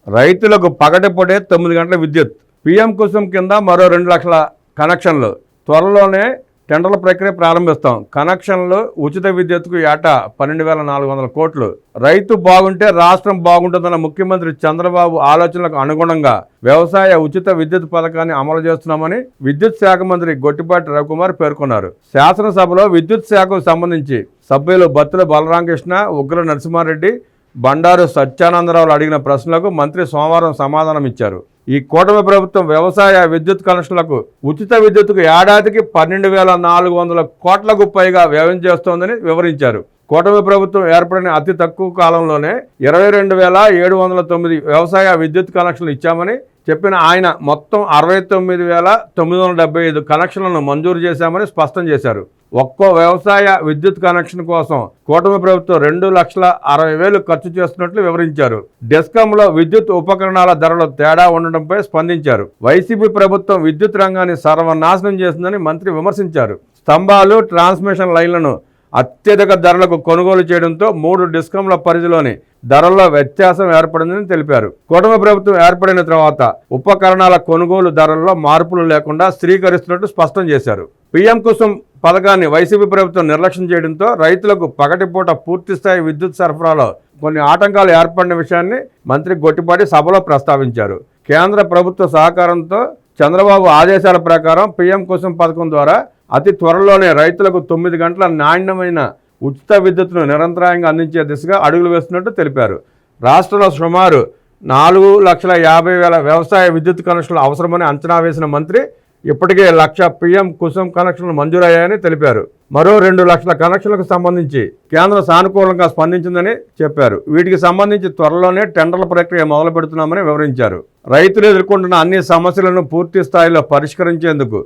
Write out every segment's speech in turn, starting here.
రైతులకు పగటిపూటే 9 గంటల విద్యుత్. పీఎం కుసుమ్ కింద మరో 2 లక్షల కనెక్షన్లు. త్వరలోనే టెండర్ల ప్రక్రియ ప్రారంభిస్తాం. కనెక్షన్లు, ఉచిత విద్యుత్కు ఏటా 12,400 కోట్లు. రైతు బాగుంటే రాష్ట్రం బాగుంటుందన్న ముఖ్యమంత్రి చంద్రబాబు ఆలోచనలకు అనుగుణంగా వ్యవసాయ ఉచిత విద్యుత్ పథకాన్ని అమలు చేస్తున్నామని విద్యుత్ శాఖ మంత్రి గొట్టిపాటి రవికుమార్ పేర్కొన్నారు. శాసనసభలో విద్యుత్ శాఖకు సంబంధించి సభ్యులు బత్తుల బలరామకృష్ణ, ఉగ్ర నరసింహారెడ్డి, బండారు సత్యానందరావులు అడిగిన ప్రశ్నలకు మంత్రి సోమవారం సమాధానం ఇచ్చారు. ఈ కూటమి ప్రభుత్వం వ్యవసాయ విద్యుత్ కనెక్షన్లకు, ఉచిత విద్యుత్కు ఏడాదికి 12,400 కోట్లకు పైగా వ్యయం చేస్తోందని వివరించారు. కూటమి ప్రభుత్వం ఏర్పడిన అతి తక్కువ కాలంలోనే 22,709 వ్యవసాయ విద్యుత్ కనెక్షన్లు ఇచ్చామని చెప్పిన ఆయన మొత్తం 69,975 కనెక్షన్లను మంజూరు చేశామని స్పష్టం చేశారు. ఒక్కో వ్యవసాయ విద్యుత్ కనెక్షన్ కోసం కూటమి ప్రభుత్వం 2,60,000 ఖర్చు చేస్తున్నట్లు వివరించారు. డెస్కాంలో విద్యుత్ ఉపకరణాల ధరలు తేడా ఉండడంపై స్పందించారు. వైసీపీ ప్రభుత్వం విద్యుత్ రంగాన్ని సర్వనాశనం చేసిందని మంత్రి విమర్శించారు. స్తంభాలు, ట్రాన్స్మిషన్ లైన్లను అత్యధిక ధరలకు కొనుగోలు చేయడంతో 3 డిస్కంల పరిధిలోని ధరల్లో వ్యత్యాసం ఏర్పడిందని తెలిపారు. కూటమి ప్రభుత్వం ఏర్పడిన తర్వాత ఉపకరణాల కొనుగోలు ధరల్లో మార్పులు లేకుండా స్థిరీకరిస్తున్నట్టు స్పష్టం చేశారు. పీఎం కుసుమ్ పథకాన్ని వైసీపీ ప్రభుత్వం నిర్లక్ష్యం చేయడంతో రైతులకు పగటిపూట పూర్తిస్థాయి విద్యుత్ సరఫరాలో కొన్ని ఆటంకాలు ఏర్పడిన విషయాన్ని మంత్రి గొట్టిపాటి సభలో ప్రస్తావించారు. కేంద్ర ప్రభుత్వ సహకారంతో చంద్రబాబు ఆదేశాల ప్రకారం పీఎం కుసుమ్ పథకం ద్వారా అతి త్వరలోనే రైతులకు 9 గంటల నాణ్యమైన ఉచిత విద్యుత్తును నిరంతరాయంగా అందించే దిశగా అడుగులు వేస్తున్నట్టు తెలిపారు. రాష్ట్రంలో సుమారు 4,50,000 వ్యవసాయ విద్యుత్ కనెక్షన్లు అవసరమని అంచనా వేసిన మంత్రి ఇప్పటికే 1,00,000 పీఎం కుసుమ్ కనెక్షన్లు మంజూరయ్యాయని తెలిపారు. మరో 2 లక్షల కనెక్షన్లకు సంబంధించి కేంద్రం సానుకూలంగా స్పందించిందని చెప్పారు. వీటికి సంబంధించి త్వరలోనే టెండర్ల ప్రక్రియ మొదలు పెడుతున్నామని వివరించారు. రైతులు ఎదుర్కొంటున్న అన్ని సమస్యలను పూర్తి స్థాయిలో పరిష్కరించేందుకు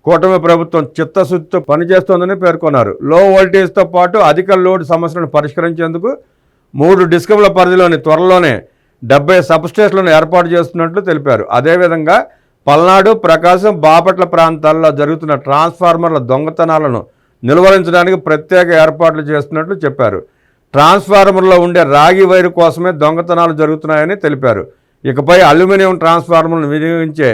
కూటమి ప్రభుత్వం చిత్తశుద్ధితో పనిచేస్తోందని పేర్కొన్నారు. లో వోల్టేజ్తో పాటు అధిక లోడ్ సమస్యలను పరిష్కరించేందుకు 3 డిస్కంల పరిధిలోని త్వరలోనే 70 సబ్స్టేషన్లను ఏర్పాటు చేస్తున్నట్లు తెలిపారు. అదేవిధంగా పల్నాడు, ప్రకాశం, బాపట్ల ప్రాంతాల్లో జరుగుతున్న ట్రాన్స్ఫార్మర్ల దొంగతనాలను నిలువరించడానికి ప్రత్యేక ఏర్పాట్లు చేస్తున్నట్లు చెప్పారు. ట్రాన్స్ఫార్మర్లో ఉండే రాగి వైరు కోసమే దొంగతనాలు జరుగుతున్నాయని తెలిపారు. ఇకపై అల్యూమినియం ట్రాన్స్ఫార్మర్లను వినియోగించే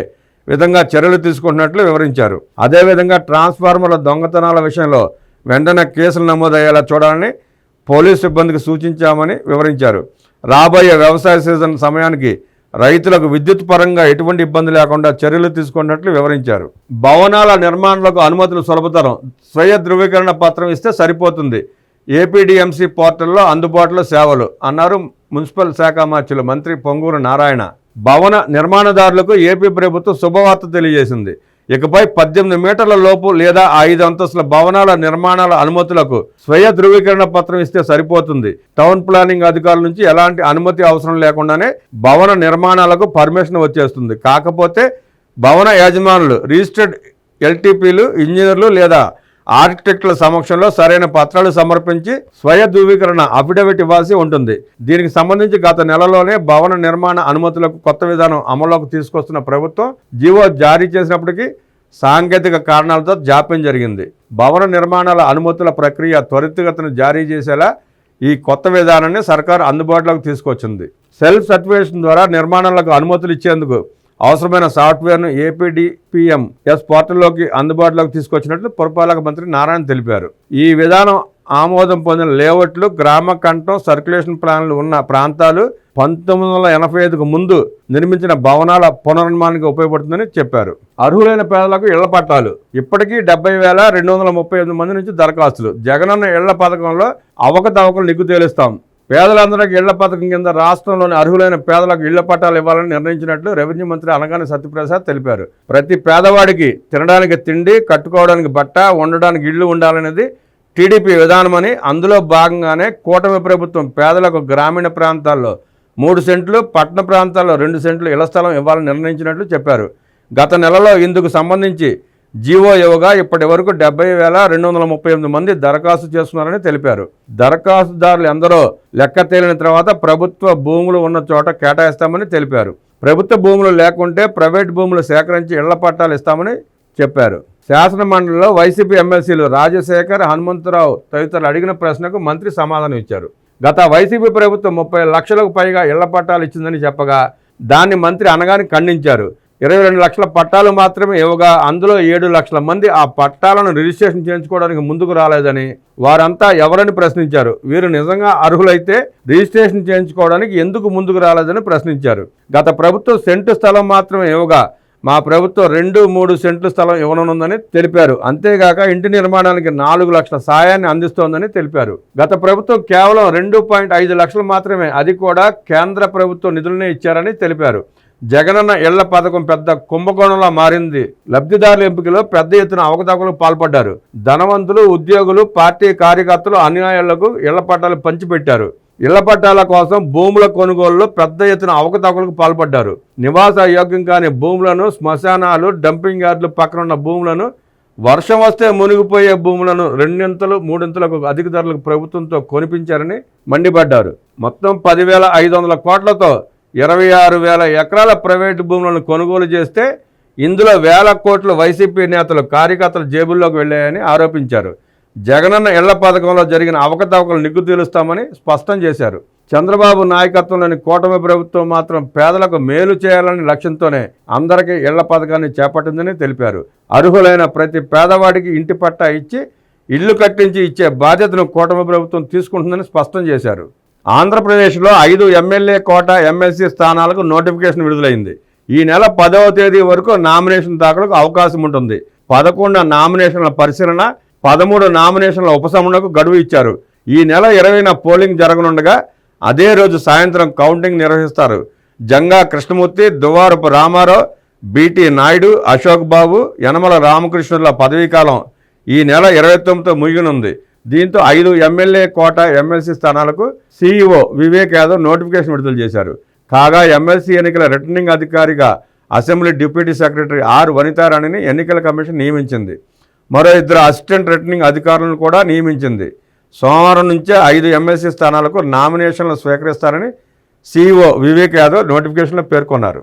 విధంగా చర్యలు తీసుకుంటున్నట్లు వివరించారు. అదేవిధంగా ట్రాన్స్ఫార్మర్ల దొంగతనాల విషయంలో వెంటనే కేసులు నమోదయ్యేలా చూడాలని పోలీసు సిబ్బందికి సూచించామని వివరించారు. రాబోయే వ్యవసాయ సీజన్ సమయానికి రైతులకు విద్యుత్ పరంగా ఎటువంటి ఇబ్బంది లేకుండా చర్యలు తీసుకున్నట్లు వివరించారు. భవనాల నిర్మాణాలకు అనుమతులు సులభతరం, స్వయ ధృవీకరణ పత్రం ఇస్తే సరిపోతుంది. ఏపీడీఎంసీ పోర్టల్లో అందుబాటులో సేవలు అన్నారు మున్సిపల్ శాఖ మంత్రులు మంత్రి పొంగూరు నారాయణ. భవన నిర్మాణదారులకు ఏపీ ప్రభుత్వం శుభవార్త తెలియజేసింది. ఇకపై 18 మీటర్ల లోపు లేదా 5 అంతస్తుల భవనాల నిర్మాణాల అనుమతులకు స్వయ ధృవీకరణ పత్రం ఇస్తే సరిపోతుంది. టౌన్ ప్లానింగ్ అధికారుల నుంచి ఎలాంటి అనుమతి అవసరం లేకుండానే భవన నిర్మాణాలకు పర్మిషన్ వచ్చేస్తుంది. కాకపోతే భవన యజమానులు, రిజిస్టర్డ్ ఎల్టీపీలు, ఇంజనీర్లు లేదా ఆర్కిటెక్టుల సమక్షంలో సరైన పత్రాలు సమర్పించి స్వయ ధృవీకరణ అఫిడవిట్ ఇవ్వాల్సి ఉంటుంది. దీనికి సంబంధించి గత నెలలోనే భవన నిర్మాణ అనుమతులకు కొత్త విధానం అమల్లోకి తీసుకొస్తున్న ప్రభుత్వం జీవో జారీ చేసినప్పటికీ సాంకేతిక కారణాలతో జాప్యం జరిగింది. భవన నిర్మాణాల అనుమతుల ప్రక్రియ త్వరితగతిన జారీ చేసేలా ఈ కొత్త విధానాన్ని సర్కారు అందుబాటులోకి తీసుకొచ్చింది. సెల్ఫ్ సర్టిఫికేషన్ ద్వారా నిర్మాణాలకు అనుమతులు ఇచ్చేందుకు అవసరమైన సాఫ్ట్వేర్ను ఏపీడీపీఎంఎస్ పోర్టల్లోకి అందుబాటులోకి తీసుకొచ్చినట్లు పురపాలక మంత్రి నారాయణ తెలిపారు. ఈ విధానం ఆమోదం పొందిన లేఅవుట్లు, గ్రామ కంఠం, సర్క్యులేషన్ ప్లాన్లు ఉన్న ప్రాంతాలు 1985కు ముందు నిర్మించిన భవనాల పునర్నిర్మాణానికి ఉపయోగపడుతుందని చెప్పారు. అర్హులైన పేదలకు ఇళ్ల పట్టాలు. ఇప్పటికీ 70,238 మంది నుంచి దరఖాస్తులు. జగనన్న ఇళ్ల పథకంలో అవకతవకలు నిగ్గు తేలుస్తాం. పేదలందరికీ ఇళ్ల పథకం కింద రాష్ట్రంలోని అర్హులైన పేదలకు ఇళ్ల పట్టాలు ఇవ్వాలని నిర్ణయించినట్లు రెవెన్యూ మంత్రి అనగాని సత్యప్రసాద్ తెలిపారు. ప్రతి పేదవాడికి తినడానికి తిండి, కట్టుకోవడానికి బట్ట, ఉండడానికి ఇళ్లు ఉండాలనేది టీడీపీ విధానమని, అందులో భాగంగానే కూటమి ప్రభుత్వం పేదలకు గ్రామీణ ప్రాంతాల్లో 3 సెంట్లు, పట్టణ ప్రాంతాల్లో 2 సెంట్లు ఇళ్ల స్థలం ఇవ్వాలని నిర్ణయించినట్లు చెప్పారు. గత నెలలో ఇందుకు సంబంధించి జీవో ఇవ్వగా ఇప్పటి వరకు 70,238 మంది దరఖాస్తు చేస్తున్నారని తెలిపారు. దరఖాస్తుదారులు ఎందరో లెక్క తేలిన తర్వాత ప్రభుత్వ భూములు ఉన్న చోట కేటాయిస్తామని తెలిపారు. ప్రభుత్వ భూములు లేకుంటే ప్రైవేట్ భూములు సేకరించి ఇళ్ల పట్టాలు ఇస్తామని చెప్పారు. శాసన మండలిలో వైసీపీ ఎమ్మెల్సీలు రాజశేఖర్, హనుమంతరావు తదితరులు అడిగిన ప్రశ్నకు మంత్రి సమాధానం ఇచ్చారు. గత వైసీపీ ప్రభుత్వం 30 లక్షలకు పైగా ఇళ్ల పట్టాలు ఇచ్చిందని చెప్పగా దాన్ని మంత్రి అనగానే ఖండించారు. 22 లక్షల పట్టాలు మాత్రమే ఇవ్వగా అందులో 7 లక్షల మంది ఆ పట్టాలను రిజిస్ట్రేషన్ చేయించుకోవడానికి ముందుకు రాలేదని, వారంతా ఎవరని ప్రశ్నించారు. వీరు నిజంగా అర్హులైతే రిజిస్ట్రేషన్ చేయించుకోవడానికి ఎందుకు ముందుకు రాలేదని ప్రశ్నించారు. గత ప్రభుత్వం సెంటు స్థలం మాత్రమే ఇవ్వగా మా ప్రభుత్వం 2-3 సెంట్లు స్థలం ఇవ్వనుందని తెలిపారు. అంతేగాక ఇంటి నిర్మాణానికి 4 లక్షల సాయాన్ని అందిస్తోందని తెలిపారు. గత ప్రభుత్వం కేవలం 2.5 లక్షలు మాత్రమే, అది కూడా కేంద్ర ప్రభుత్వం నిధులనే ఇచ్చారని తెలిపారు. జగనన్న ఇళ్ల పథకం పెద్ద కుంభకోణంలా మారింది. లబ్ధిదారుల ఎంపికలో పెద్ద ఎత్తున అవకతవకలకు పాల్పడ్డారు. ధనవంతులు, ఉద్యోగులు, పార్టీ కార్యకర్తలు అన్యాయాలకు ఇళ్ల పట్టాలు పంచిపెట్టారు. ఇళ్ల పట్టాల కోసం భూముల కొనుగోలులో పెద్ద ఎత్తున అవకతవకలకు పాల్పడ్డారు. నివాస యోగ్యం కాని భూములను, శ్మశానాలు, డంపింగ్ యార్డులు పక్కనున్న భూములను, వర్షం వస్తే మునిగిపోయే భూములను 2-3 అధిక ధరలకు ప్రభుత్వంతో కొనిపించారని మండిపడ్డారు. మొత్తం 10,500 కోట్లతో 26,000 ఎకరాల ప్రైవేటు భూములను కొనుగోలు చేస్తే ఇందులో వేల కోట్లు వైసీపీ నేతలు, కార్యకర్తల జేబుల్లోకి వెళ్ళాయని ఆరోపించారు. జగనన్న ఇళ్ల పథకంలో జరిగిన అవకతవకలు నిగ్గు తేలుస్తామని స్పష్టం చేశారు. చంద్రబాబు నాయకత్వంలోని కూటమి ప్రభుత్వం మాత్రం పేదలకు మేలు చేయాలని లక్ష్యంతోనే అందరికీ ఇళ్ల పథకాన్ని చేపట్టిందని తెలిపారు. అర్హులైన ప్రతి పేదవాడికి ఇంటి పట్టా ఇచ్చి ఇల్లు కట్టించి ఇచ్చే బాధ్యతను కూటమి ప్రభుత్వం తీసుకుంటుందని స్పష్టం చేశారు. ఆంధ్రప్రదేశ్లో 5 ఎమ్మెల్యే కోటా ఎమ్మెల్సీ స్థానాలకు నోటిఫికేషన్ విడుదలైంది. ఈ నెల 10వ తేదీ వరకు నామినేషన్ దాఖలకు అవకాశం ఉంటుంది. 11 నామినేషన్ల పరిశీలన, 13 నామినేషన్ల ఉపశమనకు గడువు ఇచ్చారు. ఈ నెల 20న పోలింగ్ జరగనుండగా అదే రోజు సాయంత్రం కౌంటింగ్ నిర్వహిస్తారు. జంగా కృష్ణమూర్తి, దువ్వారపు రామారావు, బీటీ నాయుడు, అశోక్ బాబు, యనమల రామకృష్ణుల పదవీకాలం ఈ నెల 29తో ముగియనుంది. దీంతో 5 ఎమ్మెల్యే కోటా ఎమ్మెల్సీ స్థానాలకు సీఈఓ వివేక్ యాదవ్ నోటిఫికేషన్ విడుదల చేశారు. కాగా ఎమ్మెల్సీ ఎన్నికల రిటర్నింగ్ అధికారిగా అసెంబ్లీ డిప్యూటీ సెక్రటరీ ఆర్ వనితారాణిని ఎన్నికల కమిషన్ నియమించింది. మరో 2 అసిస్టెంట్ రిటర్నింగ్ అధికారులను కూడా నియమించింది. సోమవారం నుంచే 5 ఎమ్మెల్సీ స్థానాలకు నామినేషన్లు స్వీకరిస్తారని సీఈఓ వివేక్ యాదవ్ నోటిఫికేషన్లో పేర్కొన్నారు.